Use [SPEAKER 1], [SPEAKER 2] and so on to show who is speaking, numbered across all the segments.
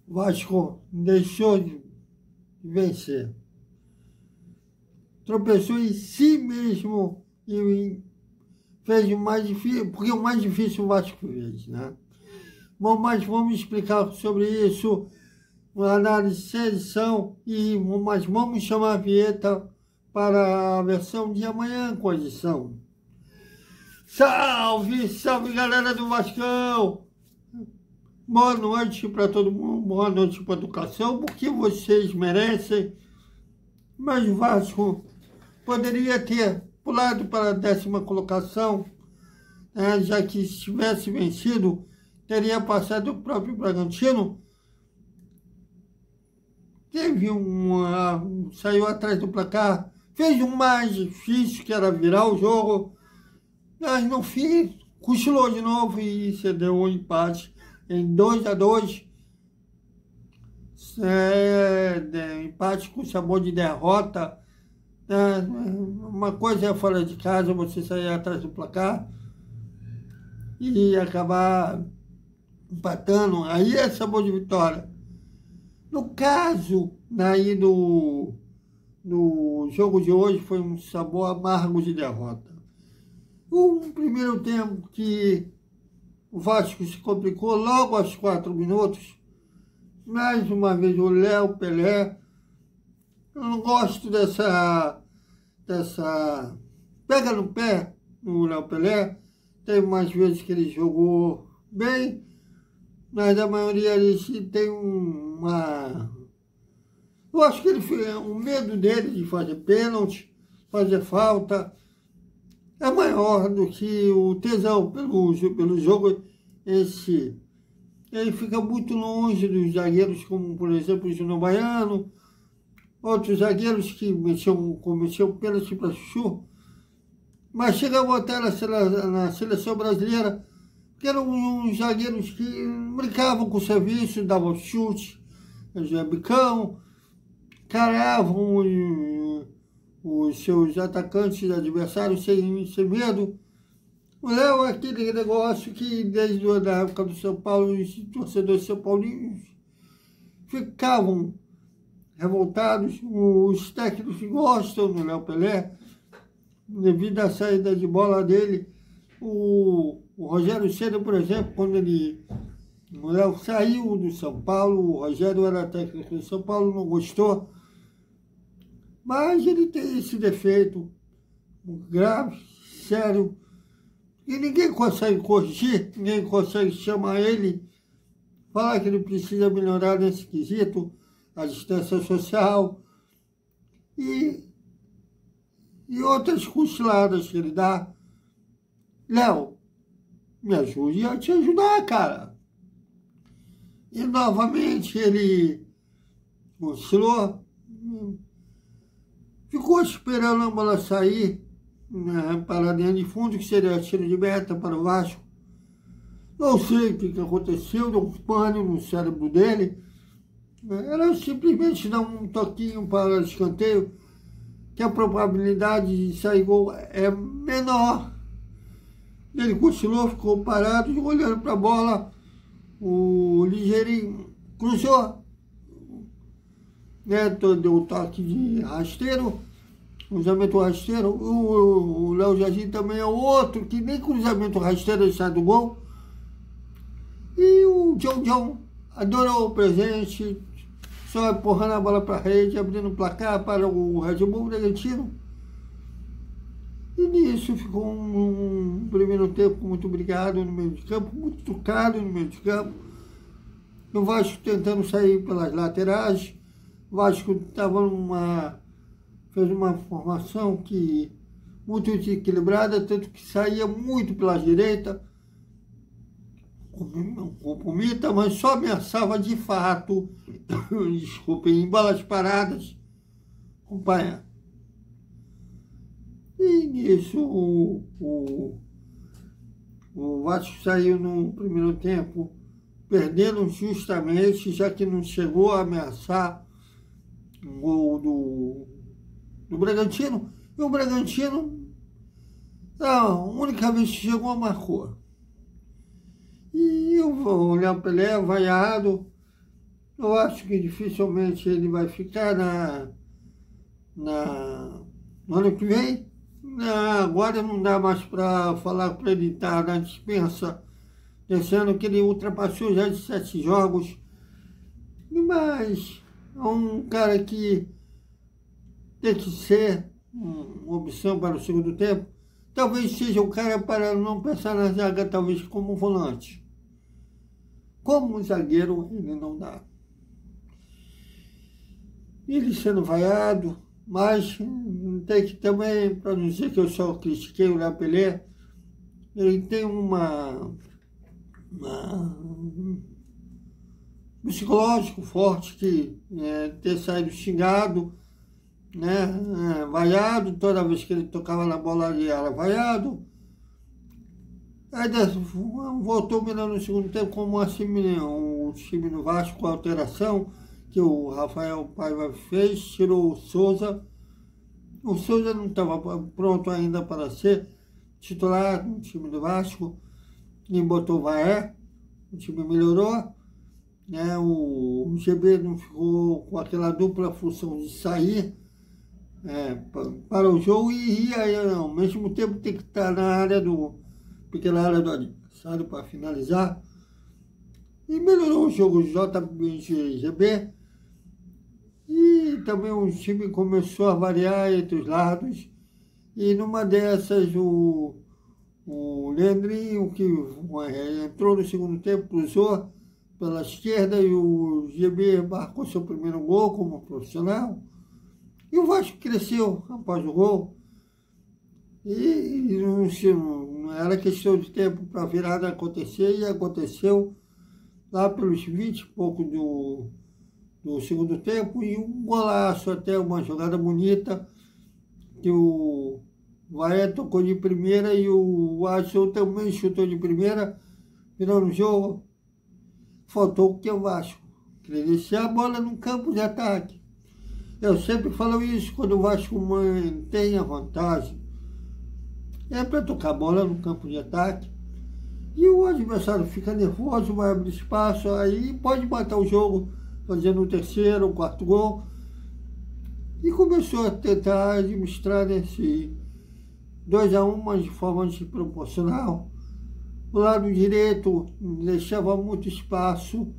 [SPEAKER 1] O Vasco deixou de vencer. Tropeçou em si mesmo e fez o mais difícil, porque o mais difícil o Vasco fez, né? Bom, mas vamos explicar sobre isso, uma análise sem edição, mas vamos chamar a vinheta para a versão de amanhã com a edição. Salve, salve galera do Vascão! Boa noite para todo mundo, boa noite para a educação, porque vocês merecem, mas o Vasco poderia ter pulado para a 10ª colocação, né, já que se tivesse vencido, teria passado o próprio Bragantino. Teve saiu atrás do placar, fez um mais difícil, que era virar o jogo, mas no fim cochilou de novo e cedeu um empate em 2-2. Empate com sabor de derrota. Uma coisa é fora de casa, você sair atrás do placar e acabar empatando, aí é sabor de vitória. No caso, aí do jogo de hoje, foi um sabor amargo de derrota. Um primeiro tempo que o Vasco se complicou logo aos 4 minutos. Mais uma vez o Léo Pelé. Eu não gosto dessa pega no pé no Léo Pelé. Tem umas vezes que ele jogou bem, mas a maioria deles tem eu acho que o medo dele de fazer pênalti, fazer falta, é maior do que o tesão pelo jogo em si. Ele fica muito longe dos zagueiros, como, por exemplo, o Júnior Baiano, outros zagueiros que cometiam pênalti para Chuchu, mas chega a botar na seleção brasileira, que eram uns zagueiros que brincavam com o serviço, davam chute, bicão, caravam os seus atacantes adversários sem medo. O Léo é aquele negócio que, desde a época do São Paulo, os torcedores são paulinos ficavam revoltados. Os técnicos gostam do Léo Pelé, devido à saída de bola dele. O Rogério Ceni, por exemplo, quando o Léo saiu do São Paulo, o Rogério era técnico do São Paulo, não gostou. Mas ele tem esse defeito grave, sério, e ninguém consegue corrigir, ninguém consegue chamar ele, falar que ele precisa melhorar nesse quesito, a distância social e outras cochiladas que ele dá. Léo, me ajude a te ajudar, cara. E novamente ele oscilou, ficou esperando a bola sair, né, para a linha de fundo, que seria tiro de meta para o Vasco. Não sei o que aconteceu, deu um pânico no cérebro dele. Era simplesmente dar um toquinho para o escanteio, que a probabilidade de sair gol é menor. Ele cochilou, ficou parado, olhando para a bola. O Ligeirinho cruzou, né, deu um toque de rasteiro, cruzamento rasteiro. O Léo Jardim também é outro que nem cruzamento rasteiro ele sai do gol. E o John adorou o presente, só empurrando a bola para a rede, abrindo o placar para o Red Bull Bragantino. E nisso ficou um primeiro tempo muito obrigado no meio de campo, muito trucado no meio de campo. O Vasco tentando sair pelas laterais. O Vasco fez uma formação muito desequilibrada, tanto que saía muito pela direita, com o Pumita, mas só ameaçava de fato, desculpem, em bolas paradas, acompanhar. E nisso o Vasco saiu no primeiro tempo perdendo justamente, já que não chegou a ameaçar o gol do Bragantino. E o Bragantino, a única vez que chegou, marcou. E o Léo Pelé, vaiado, Eu acho que dificilmente ele vai ficar no ano que vem. Agora não dá mais para falar para ele estar na dispensa, pensando que ele ultrapassou já de 7 jogos. Mas é um cara que tem que ser uma opção para o segundo tempo. Talvez seja o cara para não pensar na zaga, talvez como volante. Como zagueiro, ele não dá. Ele sendo vaiado, mas tem que também, para não dizer que eu só critiquei o Léo Pelé, ele tem um psicológico forte que ter saído xingado, né, vaiado, toda vez que ele tocava na bola ali era vaiado. Aí voltou mirando no segundo tempo como assim, o time do Vasco com a alteração que o Rafael Paiva fez, tirou o Souza. O Souza não estava pronto ainda para ser titular no time do Vasco, e botou o Vaé, o time melhorou, né? O GB não ficou com aquela dupla função de sair para o jogo e ir aí, ao mesmo tempo tem que estar na área pequena área do adversário para finalizar. E melhorou o jogo JBGB. E também o time começou a variar entre os lados. E numa dessas o Leandrinho, que entrou no segundo tempo, cruzou pela esquerda e o GB marcou seu primeiro gol como profissional. E o Vasco cresceu após o gol. E não era questão de tempo para a virada acontecer, e aconteceu lá pelos 20 e pouco do segundo tempo, e um golaço, até uma jogada bonita, que o Vaé tocou de primeira e o Adson também chutou de primeira, virou no jogo. Faltou o que o Vasco credenciar a bola no campo de ataque. Eu sempre falo isso, quando o Vasco mantém a vantagem, é para tocar a bola no campo de ataque, e o adversário fica nervoso, vai abrir espaço, aí pode matar o jogo, fazendo o terceiro, o quarto gol. E começou a tentar administrar esse 2-1, mas de forma desproporcional. O lado direito deixava muito espaço.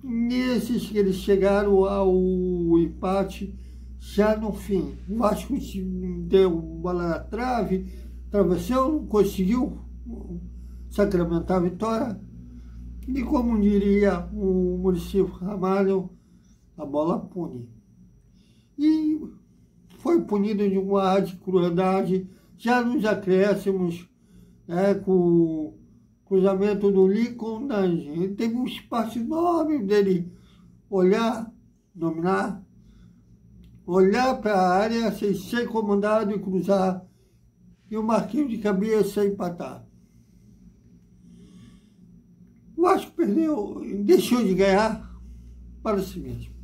[SPEAKER 1] Nesses que eles chegaram ao empate, já no fim, o Vasco deu bola na trave, travessão, não conseguiu sacramentar a vitória. E como diria o Muricy Ramalho, a bola pune. E foi punido de uma ar de crueldade, já nos acréscimos, com o cruzamento do Lincoln. Teve um espaço enorme dele olhar, dominar, olhar para a área sem ser comandado e cruzar, e o Marquinhos de cabeça empatar. O Vasco perdeu, deixou de ganhar para si mesmo.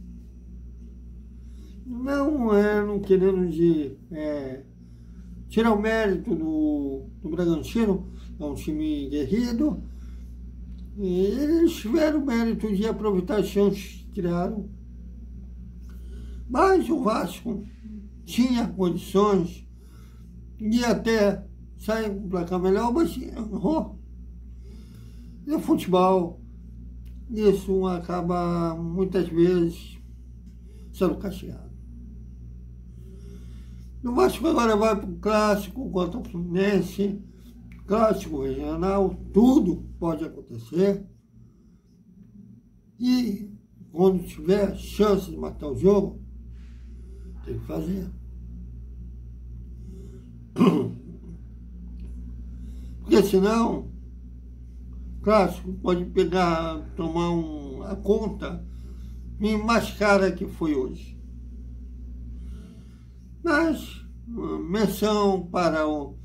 [SPEAKER 1] Não querendo tirar o mérito do Bragantino, é um time guerrido, e eles tiveram o mérito de aproveitar as chances que criaram. Mas o Vasco tinha condições de até sair com um placar melhor, mas errou. No futebol, isso acaba muitas vezes sendo castigado. O Vasco agora vai para o clássico contra o Fluminense, clássico regional, tudo pode acontecer. E quando tiver chance de matar o jogo, tem que fazer. Porque senão, clássico pode tomar a conta e mais cara que foi hoje. Mas, menção para o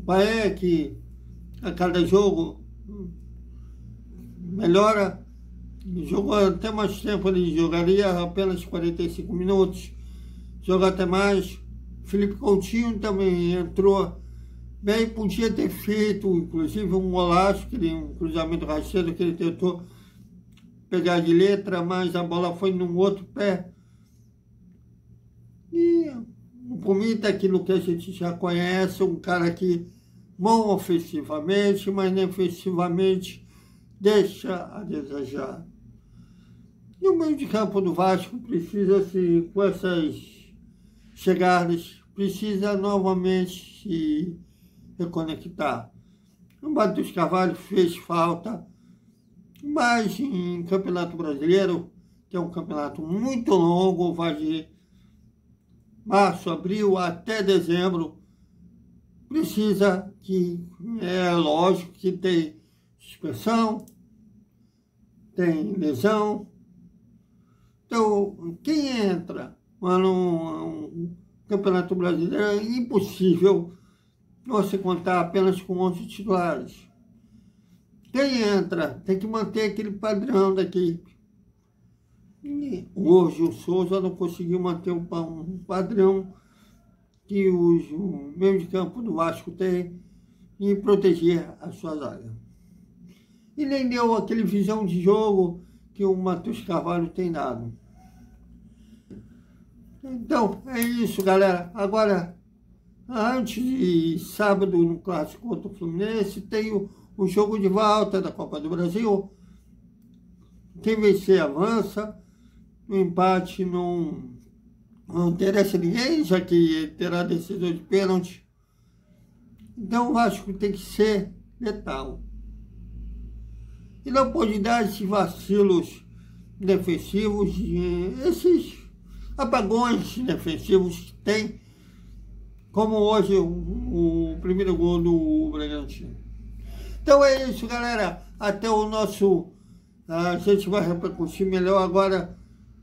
[SPEAKER 1] Paé, que a cada jogo melhora, jogou até mais tempo, ele jogaria apenas 45 minutos, joga até mais. Felipe Coutinho também entrou bem, podia ter feito, inclusive, um golaço, um cruzamento rasteiro que ele tentou, pegar de letra, mas a bola foi num outro pé. E o Pumita, aquilo que a gente já conhece, um cara que bom ofensivamente, mas defensivamente deixa a desejar. E o meio de campo do Vasco precisa, com essas chegadas, precisa novamente se reconectar. O Matheus Carvalho fez falta, mas em Campeonato Brasileiro, que é um campeonato muito longo, vai de março, abril até dezembro, precisa que, é lógico que tem suspensão, tem lesão. Então, quem entra no Campeonato Brasileiro é impossível você contar apenas com 11 titulares. Quem entra tem que manter aquele padrão da equipe. E hoje o Souza não conseguiu manter um padrão que o meio de campo do Vasco tem e proteger a sua zaga. E nem deu aquele visão de jogo que o Matheus Carvalho tem dado. Então, é isso, galera. Agora, antes de sábado, no Clássico contra o Fluminense, tem o jogo de volta da Copa do Brasil. Quem vencer avança. O empate não interessa a ninguém, já que terá decisão de pênalti. Então, o Vasco tem que ser letal. E não pode dar esses vacilos defensivos, esses apagões defensivos que tem, como hoje o primeiro gol do Bragantino. Então é isso, galera. Até o nosso... A gente vai repercutir melhor agora,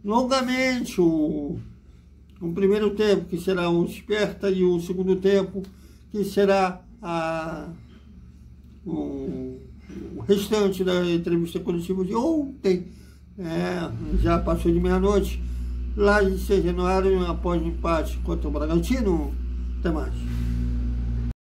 [SPEAKER 1] longamente, o primeiro tempo, que será o Desperta, e o segundo tempo, que será o restante da entrevista coletiva de ontem. Já passou de meia-noite, lá em São Januário, após o empate contra o Bragantino. Até mais.